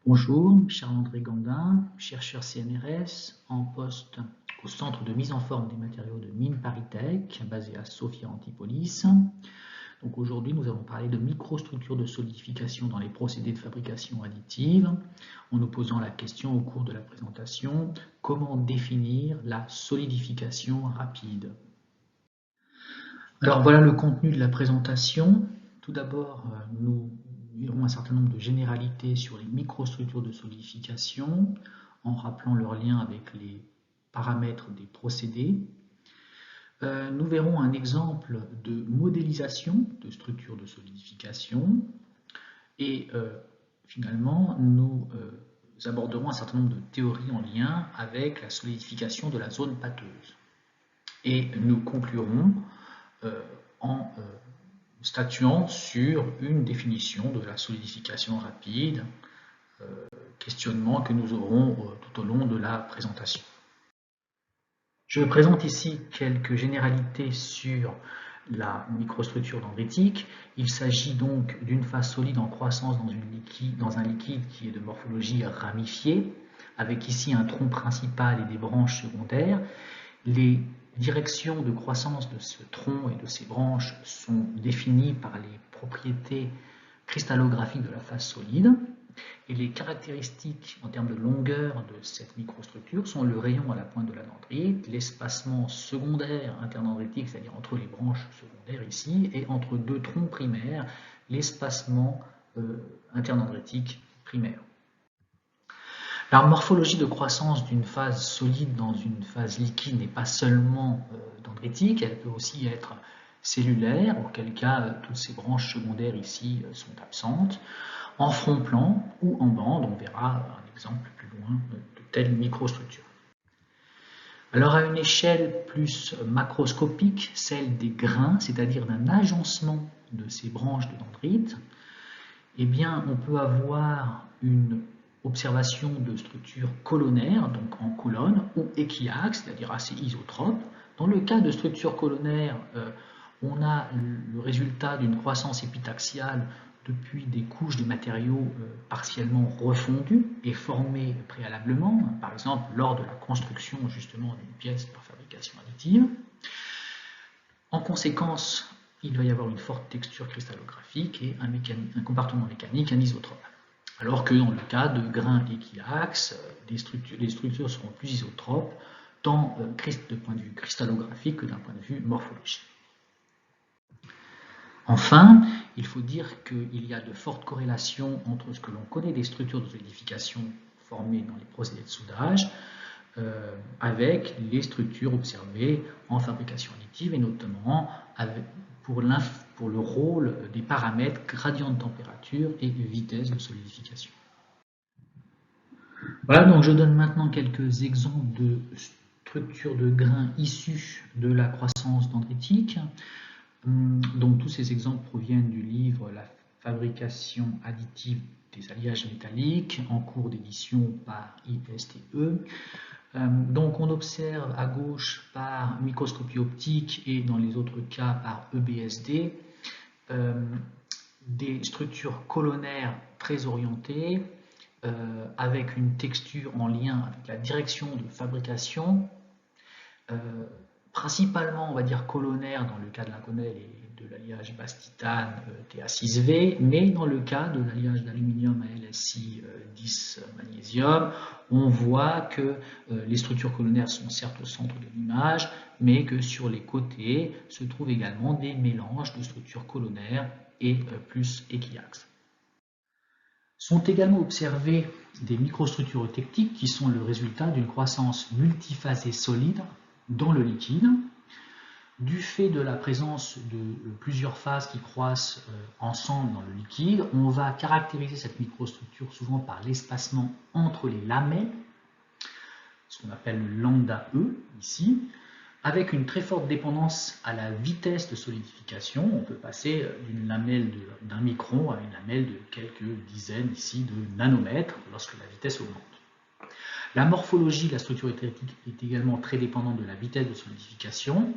Bonjour, Charles-André Gandin, chercheur CNRS en poste au Centre de mise en forme des matériaux de mine ParisTech, basé à Sophia Antipolis. Donc aujourd'hui, nous allons parler de microstructures de solidification dans les procédés de fabrication additive, en nous posant la question au cours de la présentation, comment définir la solidification rapide? Alors voilà le contenu de la présentation. Tout d'abord, nous verrons un certain nombre de généralités sur les microstructures de solidification, en rappelant leur lien avec les paramètres des procédés. Nous verrons un exemple de modélisation de structures de solidification et finalement nous aborderons un certain nombre de théories en lien avec la solidification de la zone pâteuse. Et nous conclurons en statuant sur une définition de la solidification rapide, questionnement que nous aurons tout au long de la présentation. Je présente ici quelques généralités sur la microstructure dendritique. Il s'agit donc d'une phase solide en croissance dans un liquide qui est de morphologie ramifiée, avec ici un tronc principal et des branches secondaires. Les directions de croissance de ce tronc et de ses branches sont définies par les propriétés cristallographiques de la phase solide. Et les caractéristiques en termes de longueur de cette microstructure sont le rayon à la pointe de la dendrite, l'espacement secondaire interdendritique, c'est-à-dire entre les branches secondaires ici, et entre deux troncs primaires, l'espacement interdendritique primaire. La morphologie de croissance d'une phase solide dans une phase liquide n'est pas seulement dendritique, elle peut aussi être cellulaire, auquel cas toutes ces branches secondaires ici sont absentes, en front-plan ou en bande. On verra un exemple plus loin de telle microstructure. Alors à une échelle plus macroscopique, celle des grains, c'est-à-dire d'un agencement de ces branches de dendrite, eh bien on peut avoir une observation de structures colonnaires, donc en colonne, ou équiaxes, c'est-à-dire assez isotropes. Dans le cas de structures colonnaires, on a le résultat d'une croissance épitaxiale depuis des couches de matériaux partiellement refondus et formés préalablement, par exemple lors de la construction justement d'une pièce par fabrication additive. En conséquence, il va y avoir une forte texture cristallographique et un comportement mécanique anisotrope. Alors que dans le cas de grains équiaxes, les structures seront plus isotropes, tant de point de vue cristallographique que d'un point de vue morphologique. Enfin, il faut dire qu'il y a de fortes corrélations entre ce que l'on connaît des structures de solidification formées dans les procédés de soudage avec les structures observées en fabrication additive et notamment pour le rôle des paramètres gradient de température et vitesse de solidification. Voilà, donc je donne maintenant quelques exemples de structures de grains issues de la croissance dendritique. Donc tous ces exemples proviennent du livre La fabrication additive des alliages métalliques, en cours d'édition par ISTE. Donc on observe à gauche par microscopie optique et dans les autres cas par EBSD des structures colonnaires très orientées avec une texture en lien avec la direction de fabrication, principalement on va dire colonnaire dans le cas de l'inconel et de l'alliage basse-titane Ta6V, mais dans le cas de l'alliage d'aluminium à LSI 10 magnésium, on voit que les structures colonnaires sont certes au centre de l'image, mais que sur les côtés se trouvent également des mélanges de structures colonnaires et plus équiaxes. Sont également observées des microstructures eutectiques qui sont le résultat d'une croissance multiphasée solide dans le liquide. Du fait de la présence de plusieurs phases qui croissent ensemble dans le liquide, on va caractériser cette microstructure souvent par l'espacement entre les lamelles, ce qu'on appelle le lambda E ici, avec une très forte dépendance à la vitesse de solidification. On peut passer d'une lamelle d'un micron à une lamelle de quelques dizaines ici de nanomètres lorsque la vitesse augmente. La morphologie de la structure eutectique est également très dépendante de la vitesse de solidification.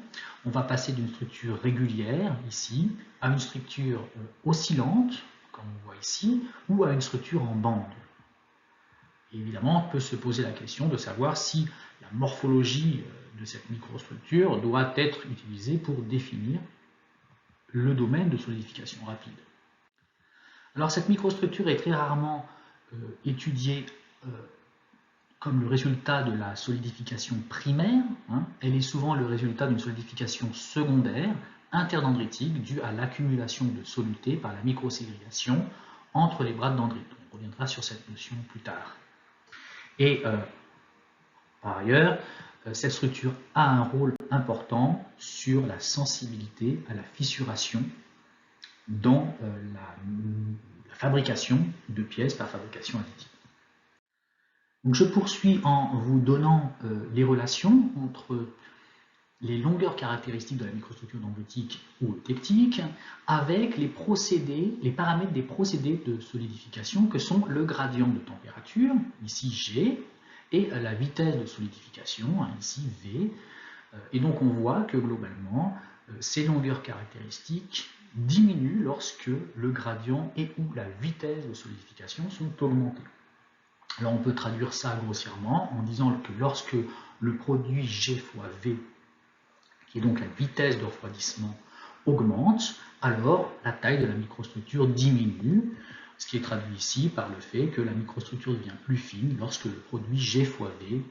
On va passer d'une structure régulière, ici, à une structure oscillante, comme on voit ici, ou à une structure en bande. Et évidemment, on peut se poser la question de savoir si la morphologie de cette microstructure doit être utilisée pour définir le domaine de solidification rapide. Alors cette microstructure est très rarement étudiée comme le résultat de la solidification primaire, elle est souvent le résultat d'une solidification secondaire, interdendritique, due à l'accumulation de soluté par la microségrégation entre les brades dendrites. On reviendra sur cette notion plus tard. Et par ailleurs, cette structure a un rôle important sur la sensibilité à la fissuration dans la fabrication de pièces par fabrication additive. Donc je poursuis en vous donnant les relations entre les longueurs caractéristiques de la microstructure dendritique ou eutectique avec les procédés, les paramètres des procédés de solidification que sont le gradient de température, ici G, et la vitesse de solidification, ici V. Et donc on voit que globalement, ces longueurs caractéristiques diminuent lorsque le gradient et ou la vitesse de solidification sont augmentés. Alors on peut traduire ça grossièrement en disant que lorsque le produit G fois V, qui est donc la vitesse de refroidissement, augmente, alors la taille de la microstructure diminue, ce qui est traduit ici par le fait que la microstructure devient plus fine lorsque le produit G fois V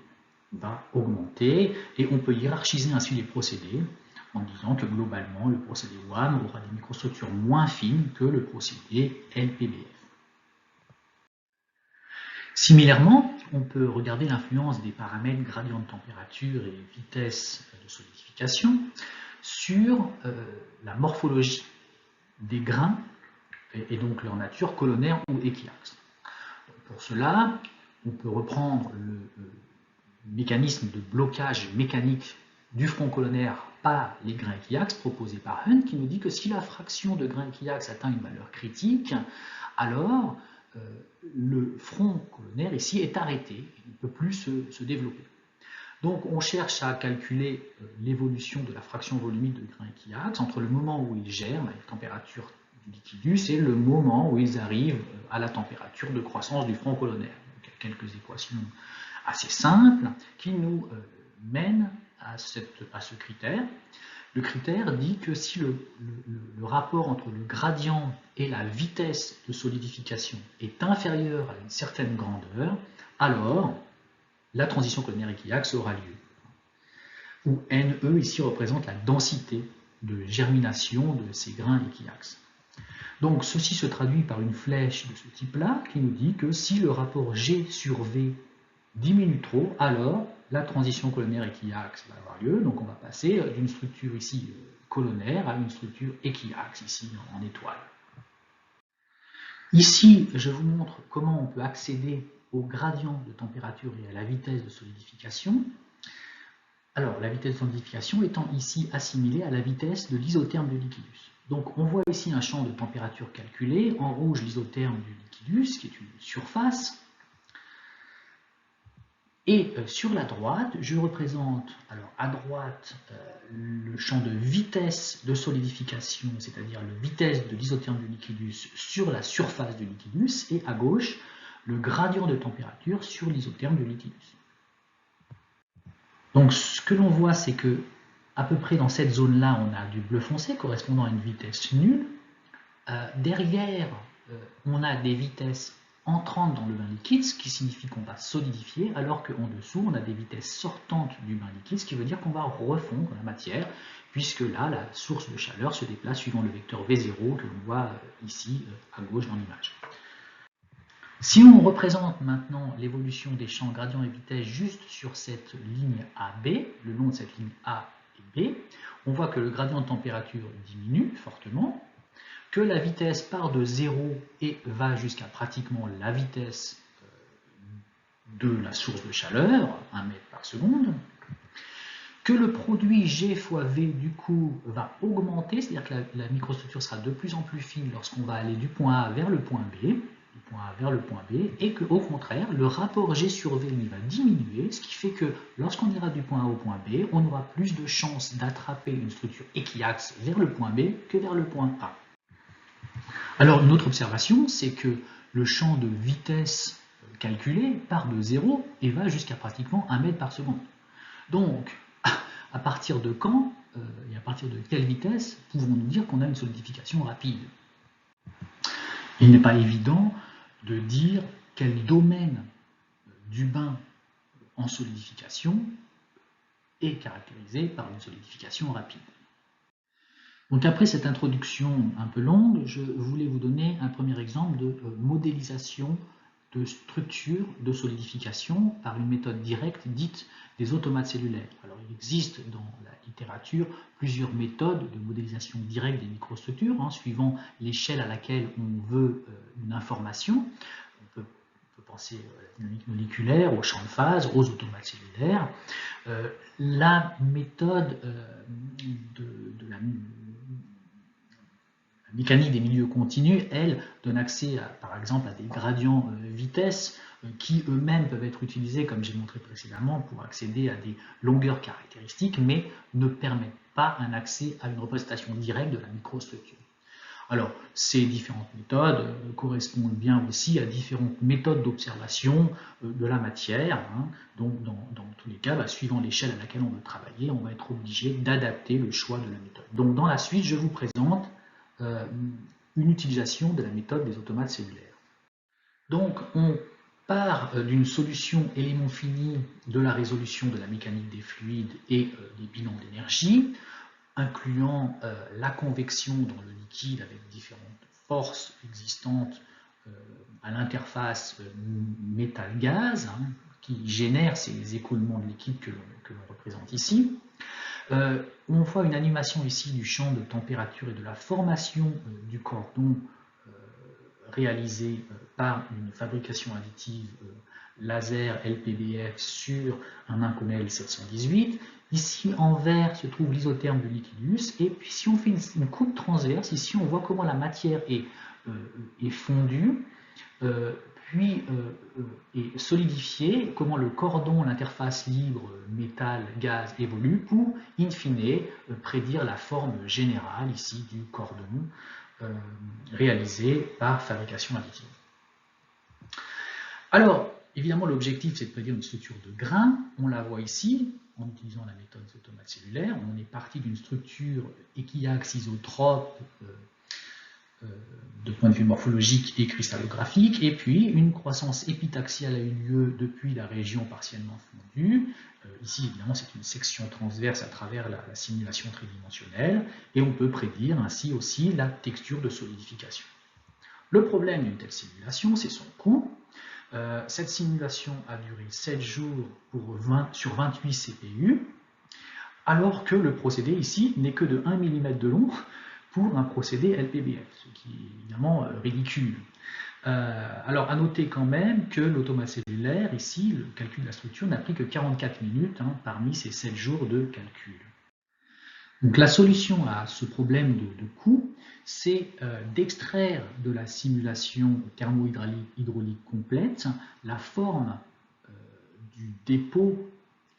va augmenter, et on peut hiérarchiser ainsi les procédés en disant que globalement le procédé WAM aura des microstructures moins fines que le procédé LPBF. Similairement, on peut regarder l'influence des paramètres gradient de température et vitesse de solidification sur la morphologie des grains et donc leur nature colonnaire ou équiaxe. Pour cela, on peut reprendre le mécanisme de blocage mécanique du front colonnaire par les grains équiaxes proposé par Hunt, qui nous dit que si la fraction de grains équiaxes atteint une valeur critique, alors le front colonnaire ici est arrêté, il ne peut plus se développer. Donc on cherche à calculer l'évolution de la fraction volumique de grains équiaxes entre le moment où ils germent, à la température du liquidus, et le moment où ils arrivent à la température de croissance du front colonnaire. Donc, il y a quelques équations assez simples qui nous mènent à ce critère. Le critère dit que si le rapport entre le gradient et la vitesse de solidification est inférieur à une certaine grandeur, alors la transition colonnaire équiaxe aura lieu. Où NE ici représente la densité de germination de ces grains équiaxes. Donc ceci se traduit par une flèche de ce type-là qui nous dit que si le rapport G sur V diminue trop, alors la transition colonnaire équiaxe va avoir lieu. Donc on va passer d'une structure ici colonnaire à une structure équiaxe, ici en étoile. Ici, je vous montre comment on peut accéder au gradient de température et à la vitesse de solidification. Alors, la vitesse de solidification étant ici assimilée à la vitesse de l'isotherme du liquidus. Donc, on voit ici un champ de température calculé. En rouge, l'isotherme du liquidus, qui est une surface. Et sur la droite, je représente, alors à droite, le champ de vitesse de solidification, c'est-à-dire la vitesse de l'isotherme du liquidus sur la surface du liquidus, et à gauche, le gradient de température sur l'isotherme du liquidus. Donc ce que l'on voit, c'est que à peu près dans cette zone-là, on a du bleu foncé correspondant à une vitesse nulle. Derrière, on a des vitesses entrantes dans le bain liquide, ce qui signifie qu'on va solidifier, alors qu'en dessous, on a des vitesses sortantes du bain liquide, ce qui veut dire qu'on va refondre la matière, puisque là, la source de chaleur se déplace suivant le vecteur V0 que l'on voit ici à gauche dans l'image. Si on représente maintenant l'évolution des champs gradient et vitesse juste sur cette ligne AB, le long de cette ligne A et B, on voit que le gradient de température diminue fortement, que la vitesse part de 0 et va jusqu'à pratiquement la vitesse de la source de chaleur, 1 mètre par seconde, que le produit G fois V du coup va augmenter, c'est-à-dire que la microstructure sera de plus en plus fine lorsqu'on va aller du point A vers le point B, et qu'au contraire, le rapport G sur V lui va diminuer, ce qui fait que lorsqu'on ira du point A au point B, on aura plus de chances d'attraper une structure équiaxe vers le point B que vers le point A. Alors une autre observation, c'est que le champ de vitesse calculé part de 0 et va jusqu'à pratiquement 1 mètre par seconde. Donc, à partir de quand et à partir de quelle vitesse pouvons-nous dire qu'on a une solidification rapide? Il n'est pas évident de dire quel domaine du bain en solidification est caractérisé par une solidification rapide. Donc après cette introduction un peu longue, je voulais vous donner un premier exemple de modélisation de structure de solidification par une méthode directe dite des automates cellulaires. Alors il existe dans la littérature plusieurs méthodes de modélisation directe des microstructures, suivant l'échelle à laquelle on veut une information. On peut penser à la dynamique moléculaire, au champ de phase, aux automates cellulaires. La méthode de la mécanique des milieux continus, elle, donne accès, par exemple, à des gradients vitesse qui eux-mêmes peuvent être utilisés, comme j'ai montré précédemment, pour accéder à des longueurs caractéristiques, mais ne permettent pas un accès à une représentation directe de la microstructure. Alors, ces différentes méthodes correspondent bien aussi à différentes méthodes d'observation de la matière. Donc, dans tous les cas, suivant l'échelle à laquelle on veut travailler, on va être obligé d'adapter le choix de la méthode. Donc, dans la suite, je vous présente une utilisation de la méthode des automates cellulaires. Donc, on part d'une solution élément fini de la résolution de la mécanique des fluides et des bilans d'énergie, incluant la convection dans le liquide avec différentes forces existantes à l'interface métal-gaz, qui génèrent ces écoulements de liquide que l'on représente ici. On voit une animation ici du champ de température et de la formation du cordon réalisé par une fabrication additive laser LPBF sur un Inconel 718. Ici en vert se trouve l'isotherme du liquidus, et puis si on fait une coupe transverse, ici on voit comment la matière est fondue, puis est solidifiée, comment le cordon, l'interface libre métal-gaz évolue pour, in fine, prédire la forme générale ici du cordon réalisé par fabrication additive. Alors, évidemment, l'objectif, c'est de prédire une structure de grain. On la voit ici, en utilisant la méthode des automates cellulaires. On est parti d'une structure équiaxe isotrope de point de vue morphologique et cristallographique, et puis une croissance épitaxiale a eu lieu depuis la région partiellement fondue. Ici, évidemment, c'est une section transverse à travers la simulation tridimensionnelle, et on peut prédire ainsi aussi la texture de solidification. Le problème d'une telle simulation, c'est son coût. Cette simulation a duré 7 jours sur 28 CPU, alors que le procédé ici n'est que de 1 mm de long pour un procédé LPBF, ce qui est évidemment ridicule. Alors, à noter quand même que l'automate cellulaire, ici, le calcul de la structure n'a pris que 44 minutes parmi ces 7 jours de calcul. Donc, la solution à ce problème de coût, c'est d'extraire de la simulation thermo-hydraulique complète la forme du dépôt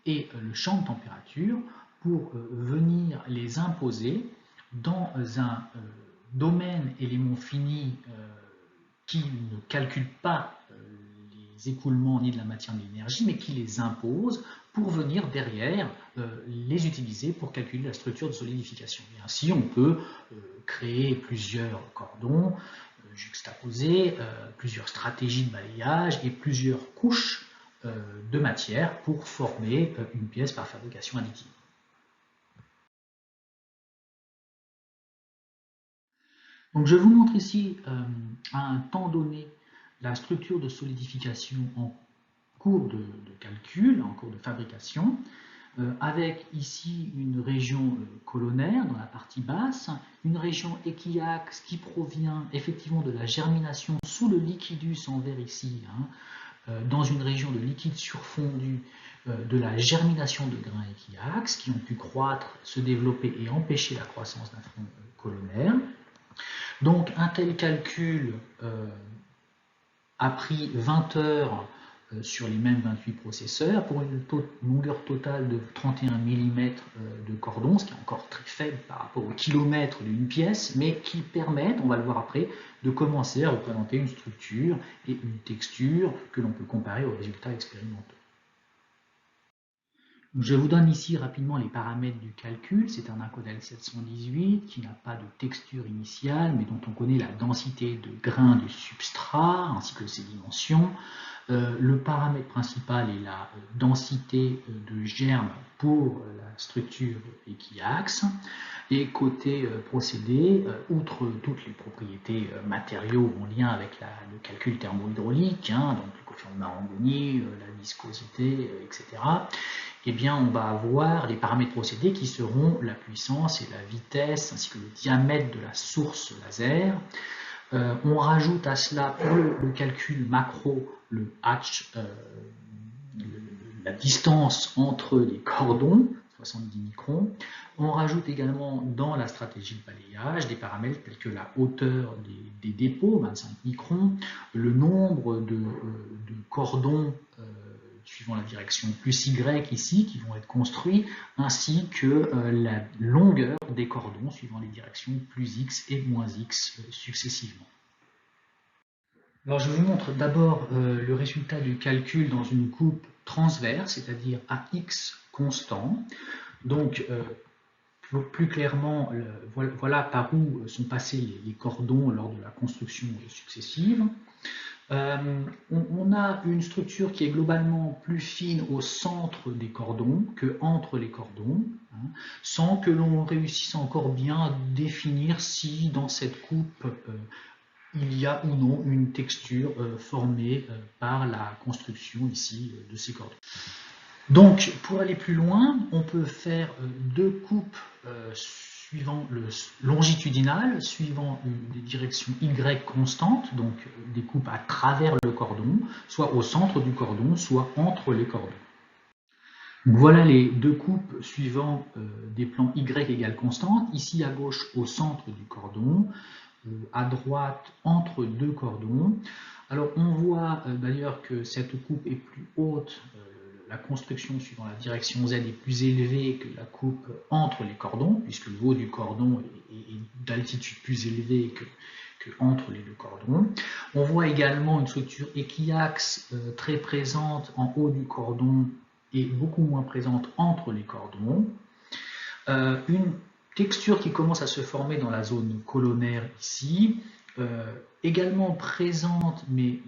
et le champ de température pour venir les imposer dans un domaine élément fini qui ne calcule pas les écoulements ni de la matière ni de l'énergie, mais qui les impose pour venir derrière les utiliser pour calculer la structure de solidification. Et ainsi, on peut créer plusieurs cordons juxtaposés, plusieurs stratégies de balayage et plusieurs couches de matière pour former une pièce par fabrication additive. Donc je vous montre ici à un temps donné la structure de solidification en cours de calcul, en cours de fabrication, avec ici une région colonnaire dans la partie basse, une région équiaxe qui provient effectivement de la germination sous le liquidus en vert ici, dans une région de liquide surfondu de la germination de grains équiaxes qui ont pu croître, se développer et empêcher la croissance d'un front colonnaire. Donc un tel calcul a pris 20 heures sur les mêmes 28 processeurs pour une longueur totale de 31 mm de cordon, ce qui est encore très faible par rapport au kilomètre d'une pièce, mais qui permettent, on va le voir après, de commencer à représenter une structure et une texture que l'on peut comparer aux résultats expérimentaux. Je vous donne ici rapidement les paramètres du calcul. C'est un Incodel 718 qui n'a pas de texture initiale, mais dont on connaît la densité de grains de substrat ainsi que ses dimensions. Le paramètre principal est la densité de germes pour la structure équiaxe. Et côté procédé, outre toutes les propriétés matériaux en lien avec le calcul thermohydraulique, donc le coefficient de Marangoni, la viscosité, etc., eh bien, on va avoir les paramètres procédés qui seront la puissance et la vitesse, ainsi que le diamètre de la source laser. On rajoute à cela, pour le calcul macro, le H, la distance entre les cordons, 70 microns. On rajoute également dans la stratégie de balayage des paramètres tels que la hauteur des dépôts, 25 microns, le nombre de cordons suivant la direction plus Y ici, qui vont être construits, ainsi que la longueur des cordons suivant les directions plus X et moins X successivement. Alors je vous montre d'abord le résultat du calcul dans une coupe transverse, c'est-à-dire à X constant. Donc plus clairement, voilà par où sont passés les cordons lors de la construction successive. On a une structure qui est globalement plus fine au centre des cordons que entre les cordons, sans que l'on réussisse encore bien à définir si dans cette coupe il y a ou non une texture formée par la construction ici de ces cordons. Donc pour aller plus loin, on peut faire deux coupes suivant le longitudinal, suivant des directions Y constantes, donc des coupes à travers le cordon, soit au centre du cordon, soit entre les cordons. Donc voilà les deux coupes suivant des plans Y égale constante, ici à gauche au centre du cordon, à droite entre deux cordons. Alors on voit d'ailleurs que cette coupe est plus haute, la construction suivant la direction Z est plus élevée que la coupe entre les cordons, puisque le haut du cordon est d'altitude plus élevée que entre les deux cordons. On voit également une structure équiaxe très présente en haut du cordon et beaucoup moins présente entre les cordons. Une texture qui commence à se former dans la zone colonnaire ici, également présente mais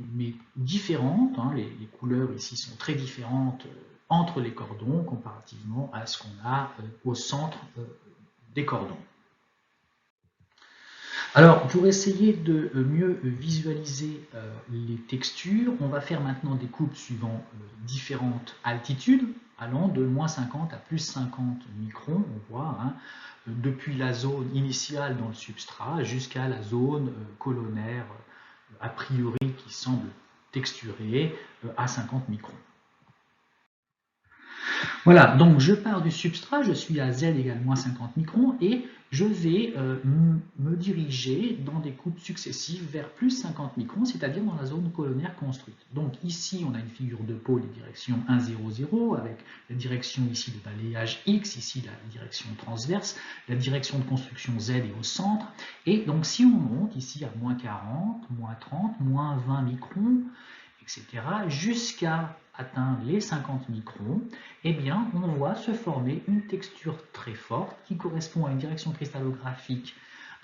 différente, les couleurs ici sont très différentes entre les cordons comparativement à ce qu'on a au centre des cordons. Alors pour essayer de mieux visualiser les textures, on va faire maintenant des coupes suivant différentes altitudes, allant de moins 50 à plus 50 microns, on voit, depuis la zone initiale dans le substrat jusqu'à la zone colonnaire a priori qui semble texturée à 50 microns. Voilà, donc je pars du substrat, je suis à Z égale moins 50 microns et je vais me diriger dans des coupes successives vers plus 50 microns, c'est-à-dire dans la zone colonnaire construite. Donc ici, on a une figure de pôle et direction 1, 0, 0, avec la direction ici de balayage X, ici la direction transverse, la direction de construction Z est au centre. Et donc si on monte ici à moins 40, moins 30, moins 20 microns, etc., jusqu'à atteindre les 50 microns, eh bien, on voit se former une texture très forte qui correspond à une direction cristallographique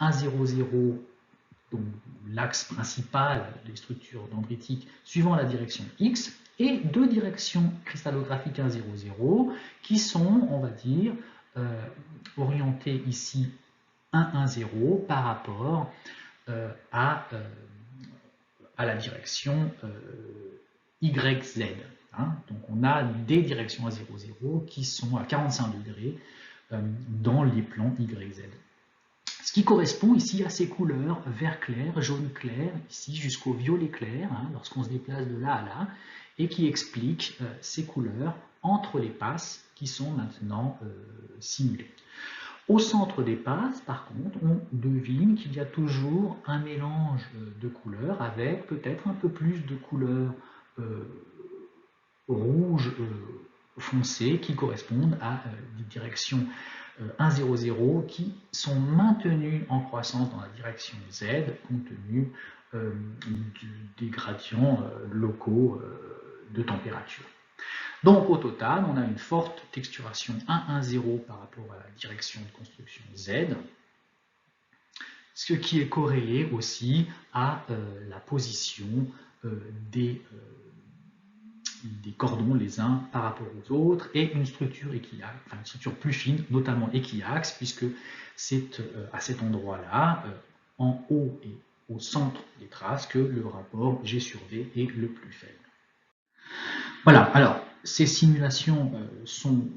1, 0, 0, donc l'axe principal des structures dendritiques suivant la direction X, et deux directions cristallographiques 1, 0, 0 qui sont, on va dire, orientées ici 1, 1, 0 par rapport à la direction YZ. Donc on a des directions à 0, 0 qui sont à 45 degrés dans les plans YZ. Ce qui correspond ici à ces couleurs vert clair, jaune clair, ici jusqu'au violet clair, lorsqu'on se déplace de là à là, et qui explique ces couleurs entre les passes qui sont maintenant simulées. Au centre des passes, par contre, on devine qu'il y a toujours un mélange de couleurs avec peut-être un peu plus de couleurs rouge foncé qui correspondent à des directions 1, 0, 0 qui sont maintenues en croissance dans la direction Z compte tenu des gradients locaux de température. Donc au total, on a une forte texturation 1, 1, 0 par rapport à la direction de construction Z, ce qui est corrélé aussi à la position des cordons les uns par rapport aux autres et une structure équiaxe, enfin une structure plus fine, notamment équiaxe, puisque c'est à cet endroit-là, en haut et au centre des traces, que le rapport G sur V est le plus faible. Voilà, alors ces simulations sont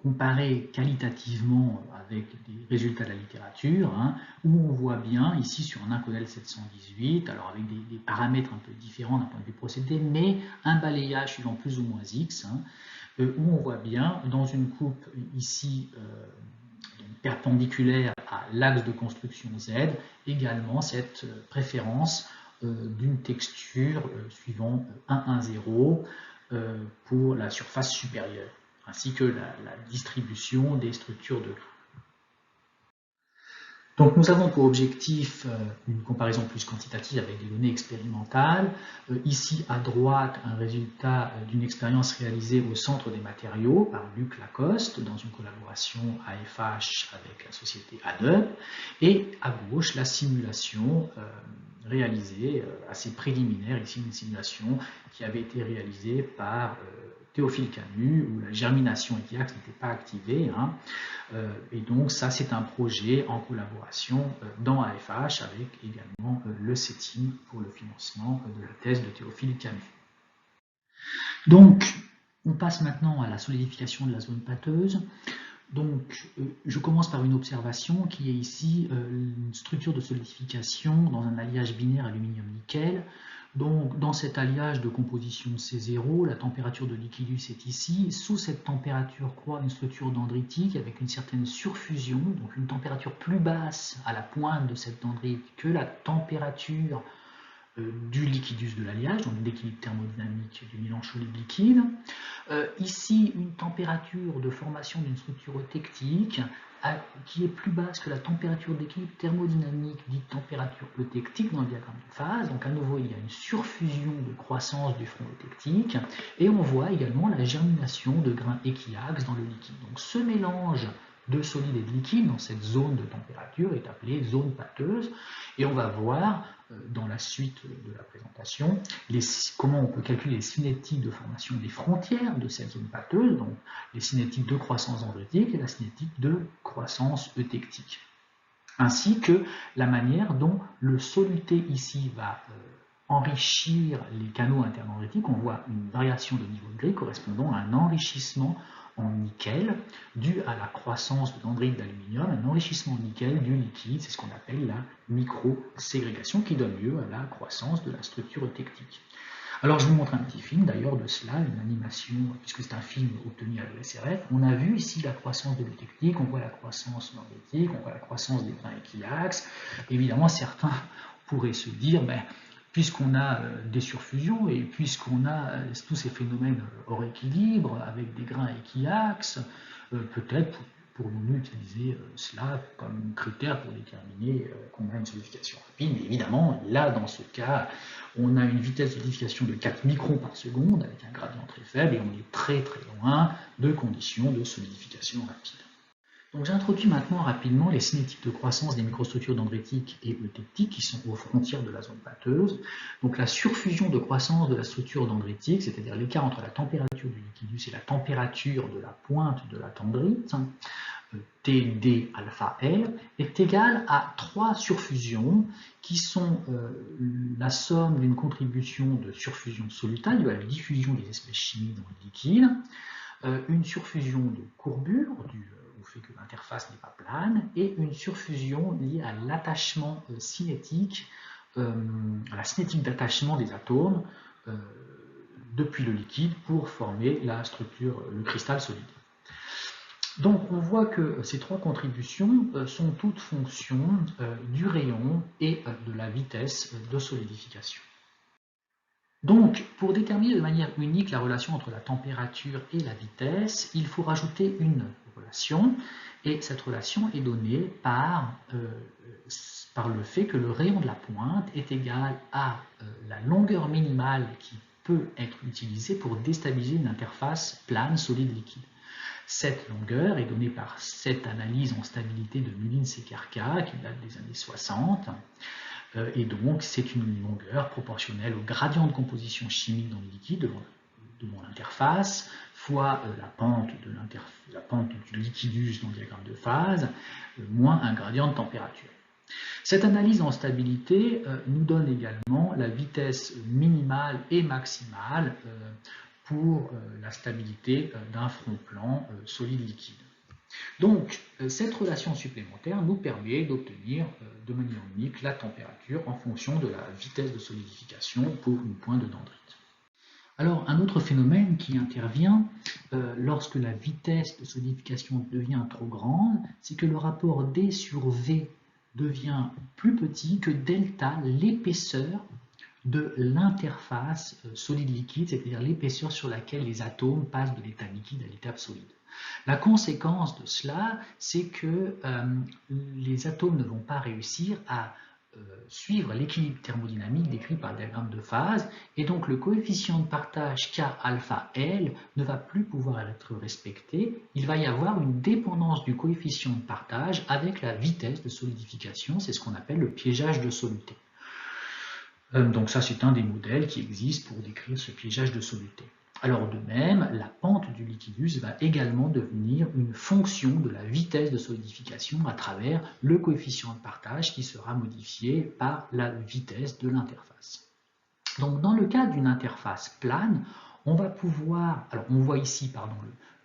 comparées qualitativement avec des résultats de la littérature, où on voit bien ici sur un Inconel 718, alors avec des paramètres un peu différents d'un point de vue procédé, mais un balayage suivant plus ou moins X, où on voit bien dans une coupe ici perpendiculaire à l'axe de construction Z, également cette préférence d'une texture suivant 1, 1, 0, pour la surface supérieure, ainsi que la distribution des structures de grains. Donc nous avons pour objectif une comparaison plus quantitative avec des données expérimentales. Ici à droite, un résultat d'une expérience réalisée au Centre des matériaux par Luc Lacoste dans une collaboration AFH avec la société ADUP. Et à gauche, la simulation réalisée, assez préliminaire, ici une simulation qui avait été réalisée par Théophile Camus, où la germination équiaxe n'était pas activée. Et donc ça, c'est un projet en collaboration dans AFH avec également le CETIM pour le financement de la thèse de Théophile Camus. Donc, on passe maintenant à la solidification de la zone pâteuse. Donc, je commence par une observation qui est ici une structure de solidification dans un alliage binaire aluminium-nickel. Donc, dans cet alliage de composition C0, la température de liquidus est ici. Sous cette température croît une structure dendritique avec une certaine surfusion, donc une température plus basse à la pointe de cette dendrite que la température du liquidus de l'alliage, donc l'équilibre thermodynamique du mélange solide-liquide. Ici, une température de formation d'une structure eutectique qui est plus basse que la température d'équilibre thermodynamique, dite température eutectique dans le diagramme de phase. Donc à nouveau, il y a une surfusion de croissance du front eutectique. Et on voit également la germination de grains équiaxes dans le liquide. Donc ce mélange de solide et de liquide dans cette zone de température est appelée zone pâteuse. Et on va voir dans la suite de la présentation comment on peut calculer les cinétiques de formation des frontières de cette zone pâteuse, donc les cinétiques de croissance dendritique et la cinétique de croissance eutectique, ainsi que la manière dont le soluté ici va enrichir les canaux interdendritiques. On voit une variation de niveau de gris correspondant à un enrichissement en nickel dû à la croissance de dendrites d'aluminium, un enrichissement en nickel du liquide, c'est ce qu'on appelle la microségrégation qui donne lieu à la croissance de la structure eutectique. Alors je vous montre un petit film d'ailleurs de cela, une animation, puisque c'est un film obtenu à l'ESRF. On a vu ici la croissance de l'eutectique, on voit la croissance dendritique, on voit la croissance des grains équiaxes. Évidemment, certains pourraient se dire, puisqu'on a des surfusions et puisqu'on a tous ces phénomènes hors équilibre avec des grains équiaxes, peut-être pourrions-nous utiliser cela comme critère pour déterminer qu'on a une solidification rapide. Mais évidemment, là, dans ce cas, on a une vitesse de solidification de 4 microns par seconde avec un gradient très faible et on est très très loin de conditions de solidification rapide. Donc j'introduis maintenant rapidement les cinétiques de croissance des microstructures dendritiques et eutectiques qui sont aux frontières de la zone pâteuse. Donc la surfusion de croissance de la structure dendritique, c'est-à-dire l'écart entre la température du liquidus et la température de la pointe de la dendrite, TD alpha L, est égal à 3 surfusions qui sont la somme d'une contribution de surfusion solutale due à la diffusion des espèces chimiques dans le liquide, une surfusion de courbure due au fait que l'interface n'est pas plane, et une surfusion liée à l'attachement cinétique, à la cinétique d'attachement des atomes depuis le liquide pour former la structure, le cristal solide. Donc on voit que ces 3 contributions sont toutes fonctions du rayon et de la vitesse de solidification. Donc Pour déterminer de manière unique la relation entre la température et la vitesse, il faut rajouter une relation, et cette relation est donnée par le fait que le rayon de la pointe est égal à la longueur minimale qui peut être utilisée pour déstabiliser une interface plane solide-liquide. Cette longueur est donnée par cette analyse en stabilité de Mullins-Sekarka qui date des années 60. Et donc, c'est une longueur proportionnelle au gradient de composition chimique dans le liquide devant l'interface, fois la pente du liquidus dans le diagramme de phase, moins un gradient de température. Cette analyse en stabilité nous donne également la vitesse minimale et maximale pour la stabilité d'un front-plan solide-liquide. Donc, cette relation supplémentaire nous permet d'obtenir de manière unique la température en fonction de la vitesse de solidification pour une pointe de dendrite. Alors, un autre phénomène qui intervient lorsque la vitesse de solidification devient trop grande, c'est que le rapport D sur V devient plus petit que delta, l'épaisseur de l'interface solide-liquide, c'est-à-dire l'épaisseur sur laquelle les atomes passent de l'état liquide à l'état solide. La conséquence de cela, c'est que les atomes ne vont pas réussir à suivre l'équilibre thermodynamique décrit par le diagramme de phase, et donc le coefficient de partage K alpha L ne va plus pouvoir être respecté. Il va y avoir une dépendance du coefficient de partage avec la vitesse de solidification, c'est ce qu'on appelle le piégeage de soluté. Donc ça, c'est un des modèles qui existent pour décrire ce piégeage de soluté. Alors de même, la pente du liquidus va également devenir une fonction de la vitesse de solidification à travers le coefficient de partage qui sera modifié par la vitesse de l'interface. Donc dans le cas d'une interface plane, on va pouvoir, alors on voit ici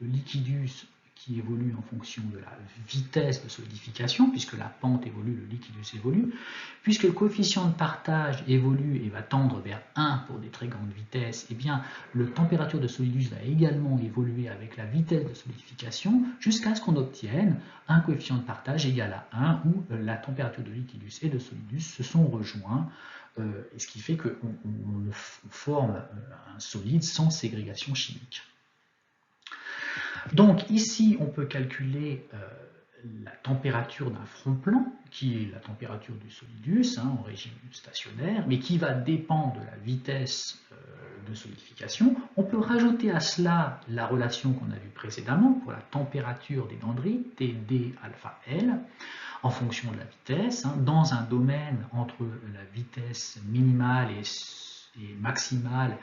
le liquidus qui évolue en fonction de la vitesse de solidification, puisque la pente évolue, le liquidus évolue, puisque le coefficient de partage évolue et va tendre vers 1 pour des très grandes vitesses, et bien la température de solidus va également évoluer avec la vitesse de solidification jusqu'à ce qu'on obtienne un coefficient de partage égal à 1 où la température de liquidus et de solidus se sont rejoints, et ce qui fait qu'on forme un solide sans ségrégation chimique. Donc ici, on peut calculer la température d'un front-plan, qui est la température du solidus en régime stationnaire, mais qui va dépendre de la vitesse de solidification. On peut rajouter à cela la relation qu'on a vue précédemment pour la température des dendrites, Td alpha L, en fonction de la vitesse, dans un domaine entre la vitesse minimale et maximale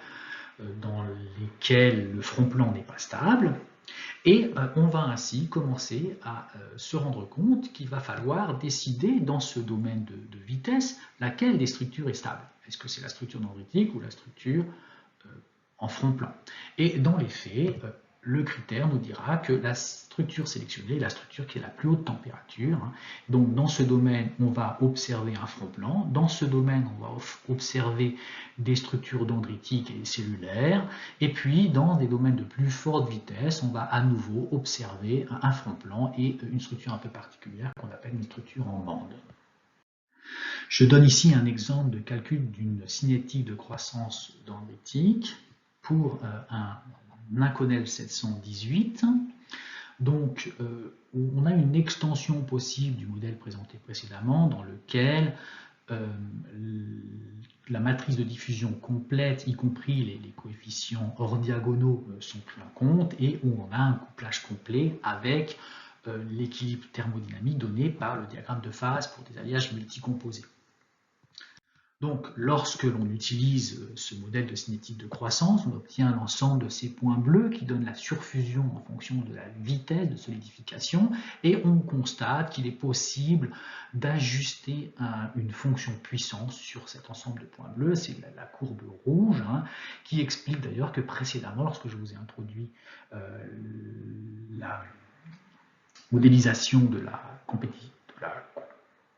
dans lesquels le front-plan n'est pas stable. Et on va ainsi commencer à se rendre compte qu'il va falloir décider dans ce domaine de vitesse laquelle des structures est stable. Est-ce que c'est la structure dendritique ou la structure en front-plan? Et dans les faits, le critère nous dira que la structure sélectionnée est la structure qui est la plus haute température. Donc dans ce domaine, on va observer un front-plan. Dans ce domaine, on va observer des structures dendritiques et cellulaires. Et puis, dans des domaines de plus forte vitesse, on va à nouveau observer un front-plan et une structure un peu particulière qu'on appelle une structure en bande. Je donne ici un exemple de calcul d'une cinétique de croissance dendritique pour un Inconel 718. Donc, on a une extension possible du modèle présenté précédemment dans lequel la matrice de diffusion complète, y compris les coefficients hors diagonaux, sont pris en compte et où on a un couplage complet avec l'équilibre thermodynamique donné par le diagramme de phase pour des alliages multicomposés. Donc, lorsque l'on utilise ce modèle de cinétique de croissance, on obtient l'ensemble de ces points bleus qui donnent la surfusion en fonction de la vitesse de solidification, et on constate qu'il est possible d'ajuster une fonction puissance sur cet ensemble de points bleus. C'est la courbe rouge, qui explique d'ailleurs que précédemment, lorsque je vous ai introduit la modélisation de la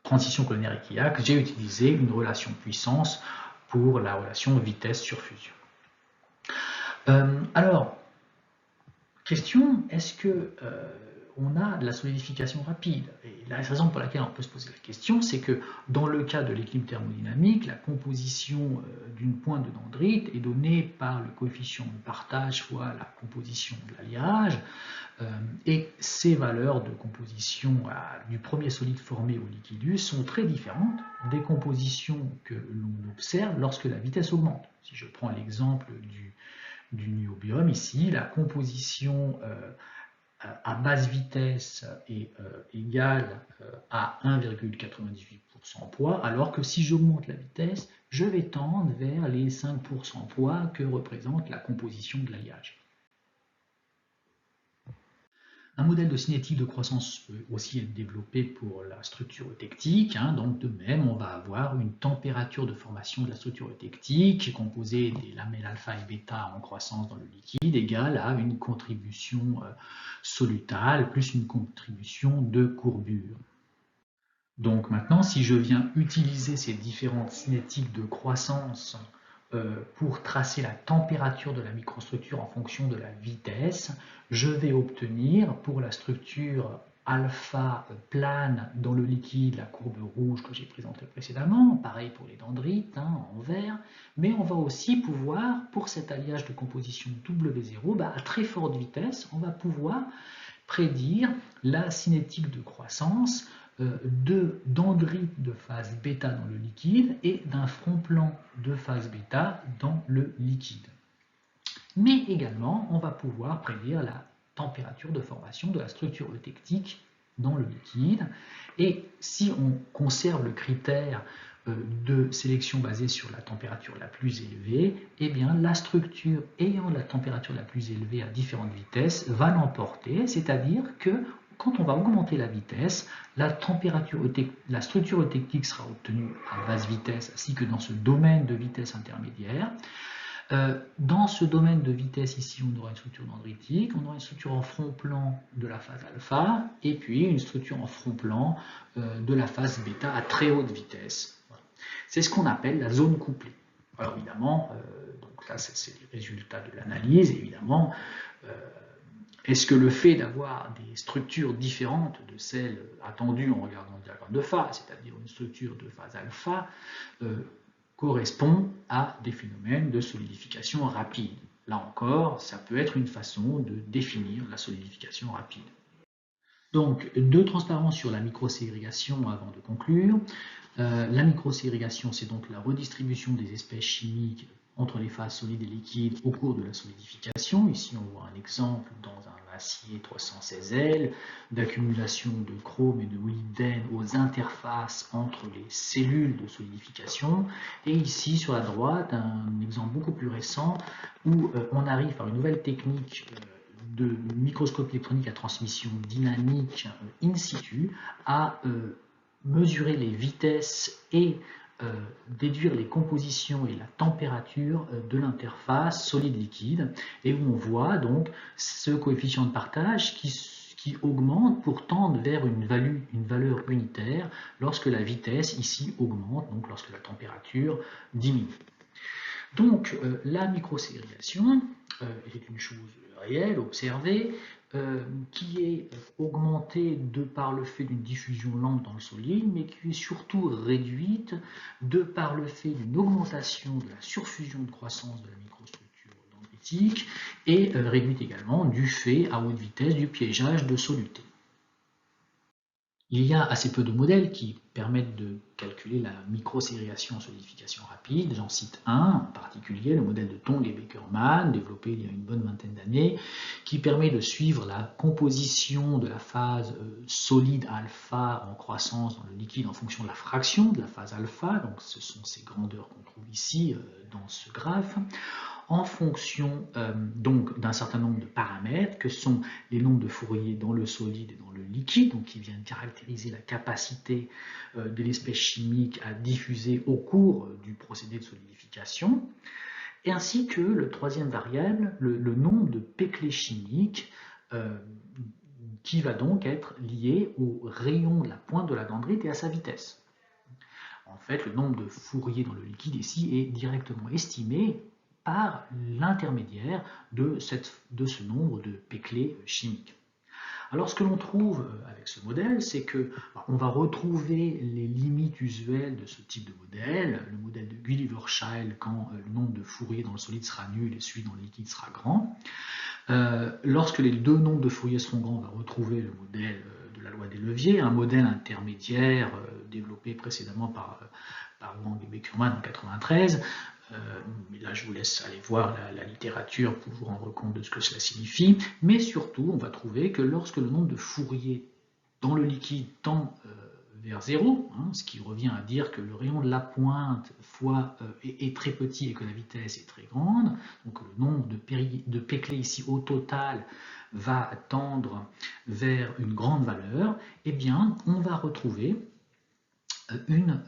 transition colonnaire-Équillac, j'ai utilisé une relation puissance pour la relation vitesse-surfusion. Alors, question, est-ce que on a de la solidification rapide. Et la raison pour laquelle on peut se poser la question, c'est que dans le cas de l'équilibre thermodynamique, la composition d'une pointe de dendrite est donnée par le coefficient de partage fois la composition de l'alliage. Et ces valeurs de composition du premier solide formé au liquidus sont très différentes des compositions que l'on observe lorsque la vitesse augmente. Si je prends l'exemple du niobium ici, la composition à basse vitesse est égale à 1,98% poids, alors que si j'augmente la vitesse, je vais tendre vers les 5% poids que représente la composition de l'alliage. Un modèle de cinétique de croissance peut aussi être développé pour la structure eutectique. Donc de même, on va avoir une température de formation de la structure eutectique composée des lamelles alpha et bêta en croissance dans le liquide égale à une contribution solutale plus une contribution de courbure. Donc maintenant, si je viens utiliser ces différentes cinétiques de croissance pour tracer la température de la microstructure en fonction de la vitesse, je vais obtenir pour la structure alpha plane dans le liquide la courbe rouge que j'ai présentée précédemment, pareil pour les dendrites en vert, mais on va aussi pouvoir, pour cet alliage de composition W0, à très forte vitesse, on va pouvoir prédire la cinétique de croissance de dendrites de phase bêta dans le liquide et d'un front-plan de phase bêta dans le liquide. Mais également, on va pouvoir prédire la température de formation de la structure eutectique dans le liquide. Et si on conserve le critère de sélection basée sur la température la plus élevée, eh bien la structure ayant la température la plus élevée à différentes vitesses va l'emporter, c'est-à-dire que quand on va augmenter la vitesse, la structure eutectique sera obtenue à basse vitesse ainsi que dans ce domaine de vitesse intermédiaire. Dans ce domaine de vitesse ici, on aura une structure dendritique, on aura une structure en front-plan de la phase alpha et puis une structure en front-plan de la phase bêta à très haute vitesse. Voilà. C'est ce qu'on appelle la zone couplée. Alors évidemment, donc là c'est les résultats de l'analyse, évidemment. Est-ce que le fait d'avoir des structures différentes de celles attendues en regardant le diagramme de phase, c'est-à-dire une structure de phase alpha, correspond à des phénomènes de solidification rapide? Là encore, ça peut être une façon de définir la solidification rapide. Donc, deux transparences sur la microségrégation avant de conclure. La microségrégation, c'est donc la redistribution des espèces chimiques entre les phases solides et liquides au cours de la solidification. Ici, on voit un exemple dans un acier 316L d'accumulation de chrome et de molybdène aux interfaces entre les cellules de solidification. Et ici, sur la droite, un exemple beaucoup plus récent où on arrive par une nouvelle technique de microscopie électronique à transmission dynamique in situ à mesurer les vitesses et déduire les compositions et la température de l'interface solide-liquide, et où on voit donc ce coefficient de partage qui augmente pour tendre vers une valeur unitaire lorsque la vitesse ici augmente, donc lorsque la température diminue. Donc la microségrégation est une chose réelle, observée, qui est augmentée de par le fait d'une diffusion lente dans le solide, mais qui est surtout réduite de par le fait d'une augmentation de la surfusion de croissance de la microstructure dendritique et réduite également du fait à haute vitesse du piégeage de soluté. Il y a assez peu de modèles qui permettent de calculer la microségrégation en solidification rapide. J'en cite un en particulier, le modèle de Tong et Beckerman, développé il y a une bonne vingtaine d'années, qui permet de suivre la composition de la phase solide alpha en croissance dans le liquide en fonction de la fraction de la phase alpha. Donc ce sont ces grandeurs qu'on trouve ici dans ce graphe, en fonction donc d'un certain nombre de paramètres que sont les nombres de Fourier dans le solide et dans le liquide, donc qui viennent caractériser la capacité de l'espèce chimique à diffuser au cours du procédé de solidification, et ainsi que le troisième variable, le nombre de Peclet chimiques qui va donc être lié au rayon de la pointe de la dendrite et à sa vitesse. En fait, le nombre de Fourier dans le liquide ici est directement estimé par l'intermédiaire de ce nombre de Peclet chimiques. Alors ce que l'on trouve avec ce modèle, c'est que on va retrouver les limites usuelles de ce type de modèle, le modèle de Gulliver-Child quand le nombre de Fourier dans le solide sera nul et celui dans le liquide sera grand. Lorsque les deux nombres de Fourier seront grands, on va retrouver le modèle de la loi des leviers, un modèle intermédiaire développé précédemment par Wang et Beckerman en 1993. Mais là, je vous laisse aller voir la littérature pour vous rendre compte de ce que cela signifie. Mais surtout, on va trouver que lorsque le nombre de Fourier dans le liquide tend vers 0, ce qui revient à dire que le rayon de la pointe est très petit et que la vitesse est très grande, donc le nombre de Peclet ici au total va tendre vers une grande valeur, eh bien, on va retrouver une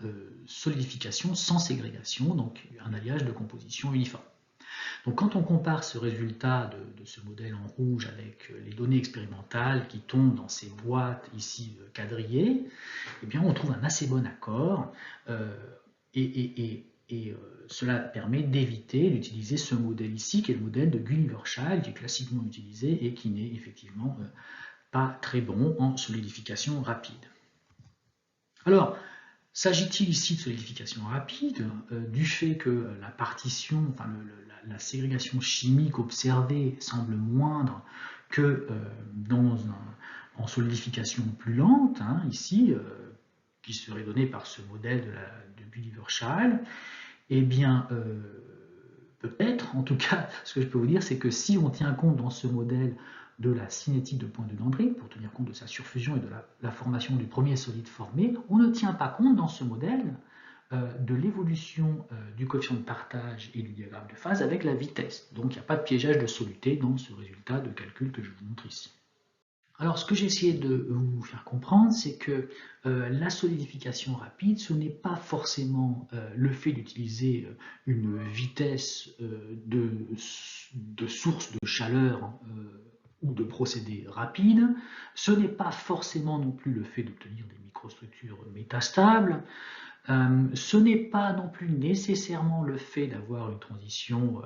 solidification sans ségrégation, donc un alliage de composition uniforme. Donc quand on compare ce résultat de ce modèle en rouge avec les données expérimentales qui tombent dans ces boîtes ici quadrillées, eh bien on trouve un assez bon accord cela permet d'éviter d'utiliser ce modèle ici qui est le modèle de Gulliver-Child qui est classiquement utilisé et qui n'est effectivement pas très bon en solidification rapide. Alors, s'agit-il ici de solidification rapide du fait que la partition, enfin la ségrégation chimique observée semble moindre que en solidification plus lente, ici, qui serait donnée par ce modèle de Gulliver-Child? Eh bien, peut-être, en tout cas, ce que je peux vous dire, c'est que si on tient compte dans ce modèle de la cinétique de point de Landry, pour tenir compte de sa surfusion et de la formation du premier solide formé, on ne tient pas compte dans ce modèle de l'évolution du coefficient de partage et du diagramme de phase avec la vitesse. Donc il n'y a pas de piégeage de soluté dans ce résultat de calcul que je vous montre ici. Alors ce que j'ai essayé de vous faire comprendre, c'est que la solidification rapide, ce n'est pas forcément le fait d'utiliser une vitesse de source de chaleur ou de procédé rapide, ce n'est pas forcément non plus le fait d'obtenir des microstructures métastables, ce n'est pas non plus nécessairement le fait d'avoir une transition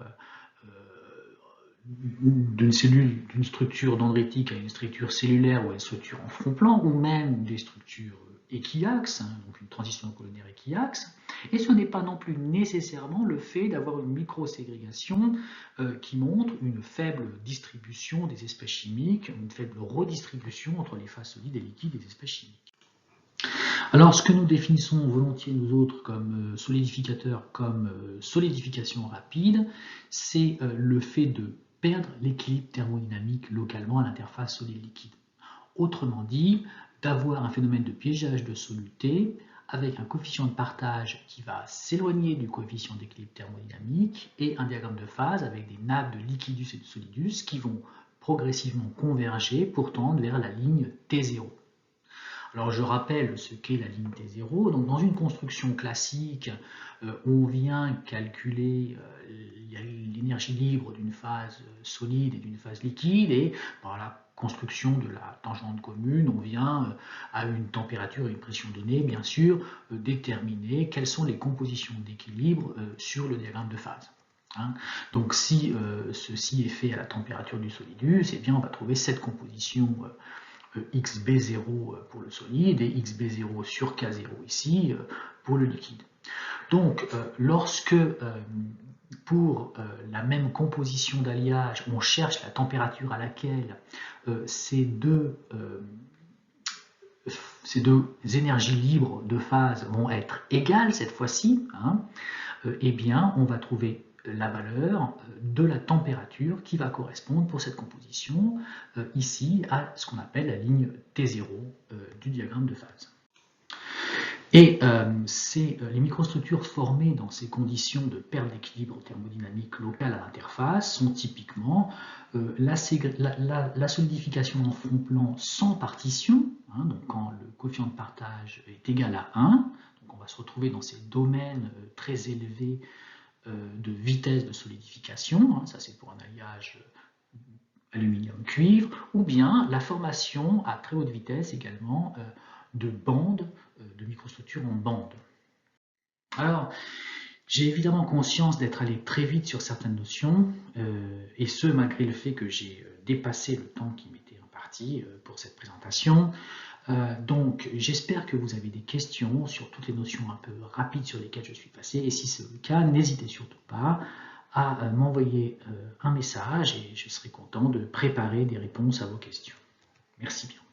d'une cellule, d'une structure dendritique à une structure cellulaire ou à une structure en front-plan, ou même des structures équiaxes, donc une transition colonnaire équiaxe, et ce n'est pas non plus nécessairement le fait d'avoir une microségrégation qui montre une faible distribution des espèces chimiques, une faible redistribution entre les phases solides et liquides des espèces chimiques. Alors, ce que nous définissons volontiers nous autres comme solidificateur, comme solidification rapide, c'est le fait de perdre l'équilibre thermodynamique localement à l'interface solide-liquide. Autrement dit, d'avoir un phénomène de piégeage de soluté avec un coefficient de partage qui va s'éloigner du coefficient d'équilibre thermodynamique et un diagramme de phase avec des nappes de liquidus et de solidus qui vont progressivement converger pour tendre vers la ligne T0. Alors je rappelle ce qu'est la ligne T0. Donc dans une construction classique, on vient calculer l'énergie libre d'une phase solide et d'une phase liquide, et par la construction de la tangente commune, on vient à une température et une pression donnée, bien sûr, déterminer quelles sont les compositions d'équilibre sur le diagramme de phase. Donc si ceci est fait à la température du solidus, eh bien on va trouver cette composition XB0 pour le solide et XB0 sur K0 ici pour le liquide. Donc lorsque pour la même composition d'alliage on cherche la température à laquelle ces deux énergies libres de phase vont être égales cette fois-ci, eh bien on va trouver la valeur de la température qui va correspondre pour cette composition ici à ce qu'on appelle la ligne T0 du diagramme de phase. Et les microstructures formées dans ces conditions de perte d'équilibre thermodynamique local à l'interface sont typiquement la solidification en front plan sans partition, donc quand le coefficient de partage est égal à 1, donc on va se retrouver dans ces domaines très élevés de vitesse de solidification, ça c'est pour un alliage aluminium-cuivre, ou bien la formation à très haute vitesse également de bandes, de microstructures en bandes. Alors, j'ai évidemment conscience d'être allé très vite sur certaines notions, et ce malgré le fait que j'ai dépassé le temps qui m'était imparti. parti pour cette présentation. Donc, j'espère que vous avez des questions sur toutes les notions un peu rapides sur lesquelles je suis passé. Et si c'est le cas, n'hésitez surtout pas à m'envoyer un message et je serai content de préparer des réponses à vos questions. Merci bien.